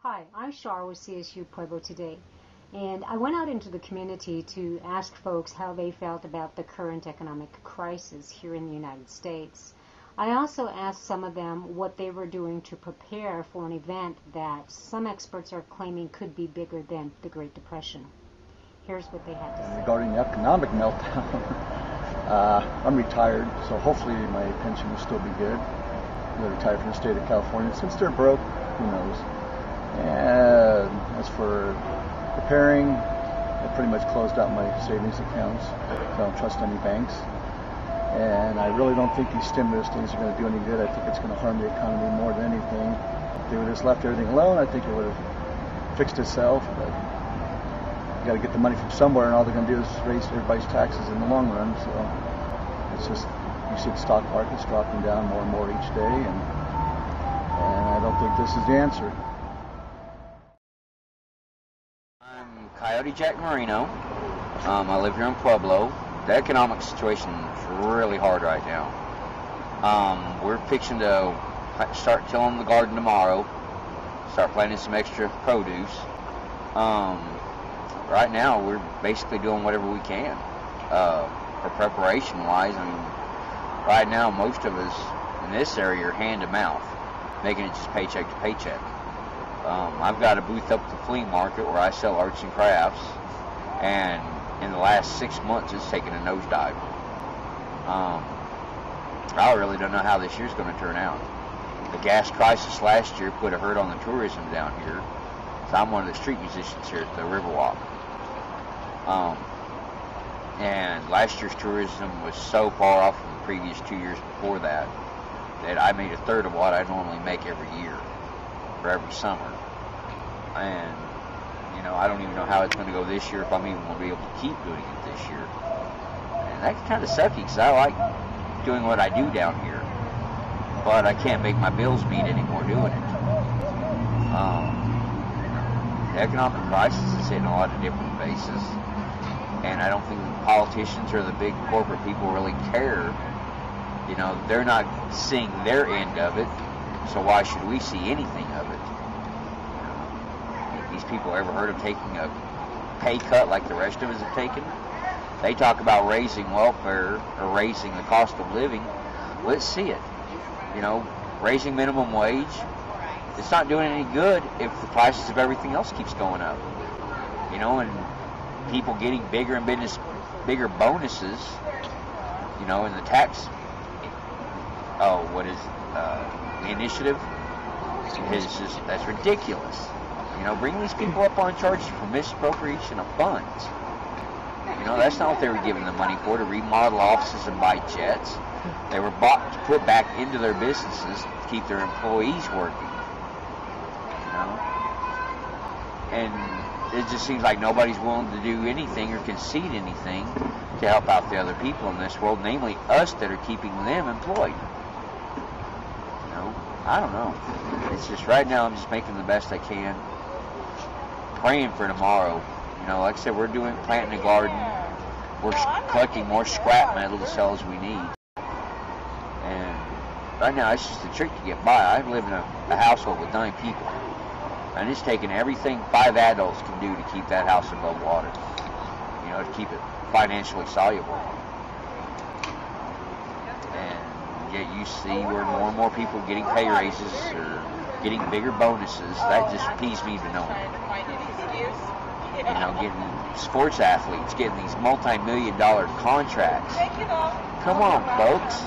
Hi, I'm Shar with CSU-Pueblo today, and I went out into the community to ask folks how they felt about the current economic crisis here in the United States. I also asked some of them what they were doing to prepare for an event that some experts are claiming could be bigger than the Great Depression. Here's what they had to say. Regarding the economic meltdown, I'm retired, so hopefully my pension will still be good. I'm retired from the state of California. Since they're broke, who knows? And as for preparing, I pretty much closed out my savings accounts. I don't trust any banks. And I really don't think these stimulus things are going to do any good. I think it's going to harm the economy more than anything. If they would have just left everything alone, I think it would have fixed itself. But you got to get the money from somewhere, and all they're going to do is raise everybody's taxes in the long run. So it's just, you see the stock market's dropping down more and more each day, and I don't think this is the answer. I'm Coyote Jack Marino. I live here in Pueblo. The economic situation is really hard right now. We're fixing to start tilling the garden tomorrow, start planting some extra produce. Right now we're basically doing whatever we can for preparation wise. I mean, right now most of us in this area are hand to mouth, making it just paycheck to paycheck. I've got a booth up at the flea market where I sell arts and crafts, and in the last 6 months it's taken a nosedive. I really don't know how this year's going to turn out. The gas crisis last year put a hurt on the tourism down here, so I'm one of the street musicians here at the Riverwalk. And last year's tourism was so far off from the previous 2 years before that I made a third of what I normally make every year for every summer. And you know, I don't even know how it's going to go this year, if I'm even going to be able to keep doing it this year. And that's kind of sucky, because I like doing what I do down here, but I can't make my bills meet anymore doing it. The economic crisis is hitting a lot of different bases, and I don't think the politicians or the big corporate people really care. You know, they're not seeing their end of it, so why should we see anything of it? These people ever heard of taking a pay cut like the rest of us have taken? They talk about raising welfare or raising the cost of living. Let's see it. You know, raising minimum wage, it's not doing any good if the prices of everything else keeps going up. You know, and people getting bigger and bigger bonuses, you know, in the tax, the initiative is just, that's ridiculous. You know, bring these people up on charges for misappropriation of funds. You know, that's not what they were giving the money for, to remodel offices and buy jets. They were bought to put back into their businesses to keep their employees working. You know? And it just seems like nobody's willing to do anything or concede anything to help out the other people in this world, namely us that are keeping them employed. You know, I don't know. It's just right now I'm just making the best I can, praying for tomorrow. You know, like I said, we're planting a garden. We're collecting more scrap metal to sell as we need. And right now, it's just a trick to get by. I live in a household with 9 people, and it's taking everything 5 adults can do to keep that house above water. You know, to keep it financially soluble. And yet you see where more and more people are getting pay raises or getting bigger bonuses. That just pees me to no end. You know, getting sports athletes getting these multi-million-dollar contracts. Come on, folks.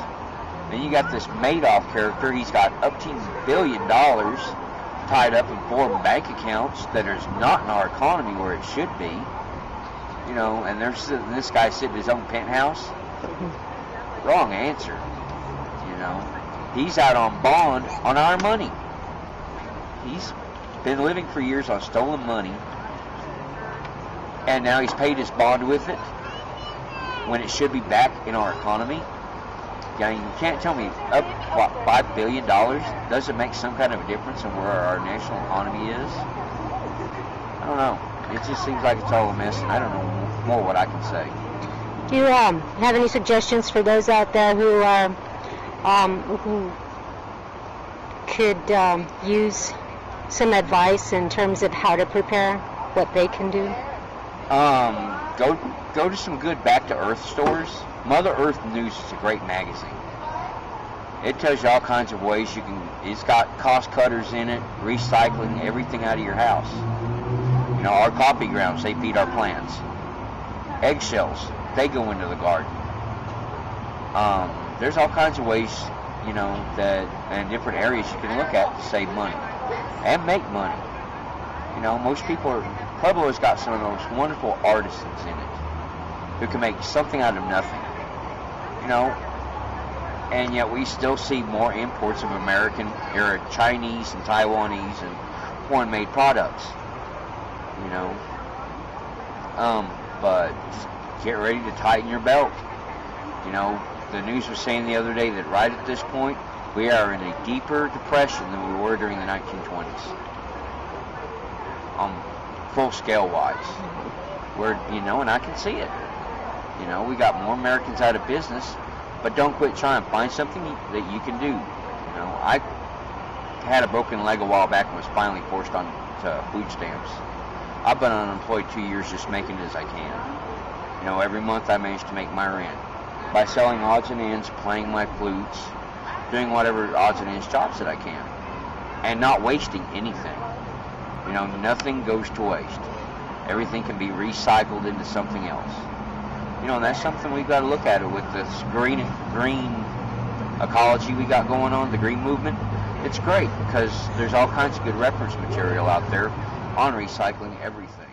Then you got this Madoff character. He's got up to $1 billion tied up in foreign bank accounts that is not in our economy where it should be. You know, and there's this guy sitting in his own penthouse. Wrong answer. You know, he's out on bond on our money. He's been living for years on stolen money, and now he's paid his bond with it when it should be back in our economy. Yeah, you can't tell me up, what, $5 billion doesn't make some kind of a difference in where our national economy is. I don't know. It just seems like it's all a mess, and I don't know more what I can say. Do you have any suggestions for those out there who are who could use some advice in terms of how to prepare, what they can do? Go to some good Back to Earth stores. Mother Earth News is a great magazine. It tells you all kinds of ways you can. It's got cost cutters in it, recycling everything out of your house. You know, our coffee grounds, they feed our plants. Eggshells, they go into the garden. There's all kinds of ways, you know, that in different areas you can look at to save money and make money. You know, most people Pueblo has got some of the most wonderful artisans in it who can make something out of nothing. You know, and yet we still see more imports of American or Chinese and Taiwanese and foreign-made products. You know, but get ready to tighten your belt. You know, the news was saying the other day that right at this point we are in a deeper depression than we were during the 1920s. Full scale wise, where, you know, and I can see it. You know, we got more Americans out of business, but don't quit trying. Find something that you can do. You know, I had a broken leg a while back and was finally forced on to food stamps. I've been unemployed 2 years just making it as I can. You know, every month I manage to make my rent by selling odds and ends, playing my flutes, doing whatever odds and ends jobs that I can, and not wasting anything. You know, nothing goes to waste. Everything can be recycled into something else. You know, and that's something we've got to look at it with this green ecology we got going on, the green movement. It's great because there's all kinds of good reference material out there on recycling everything.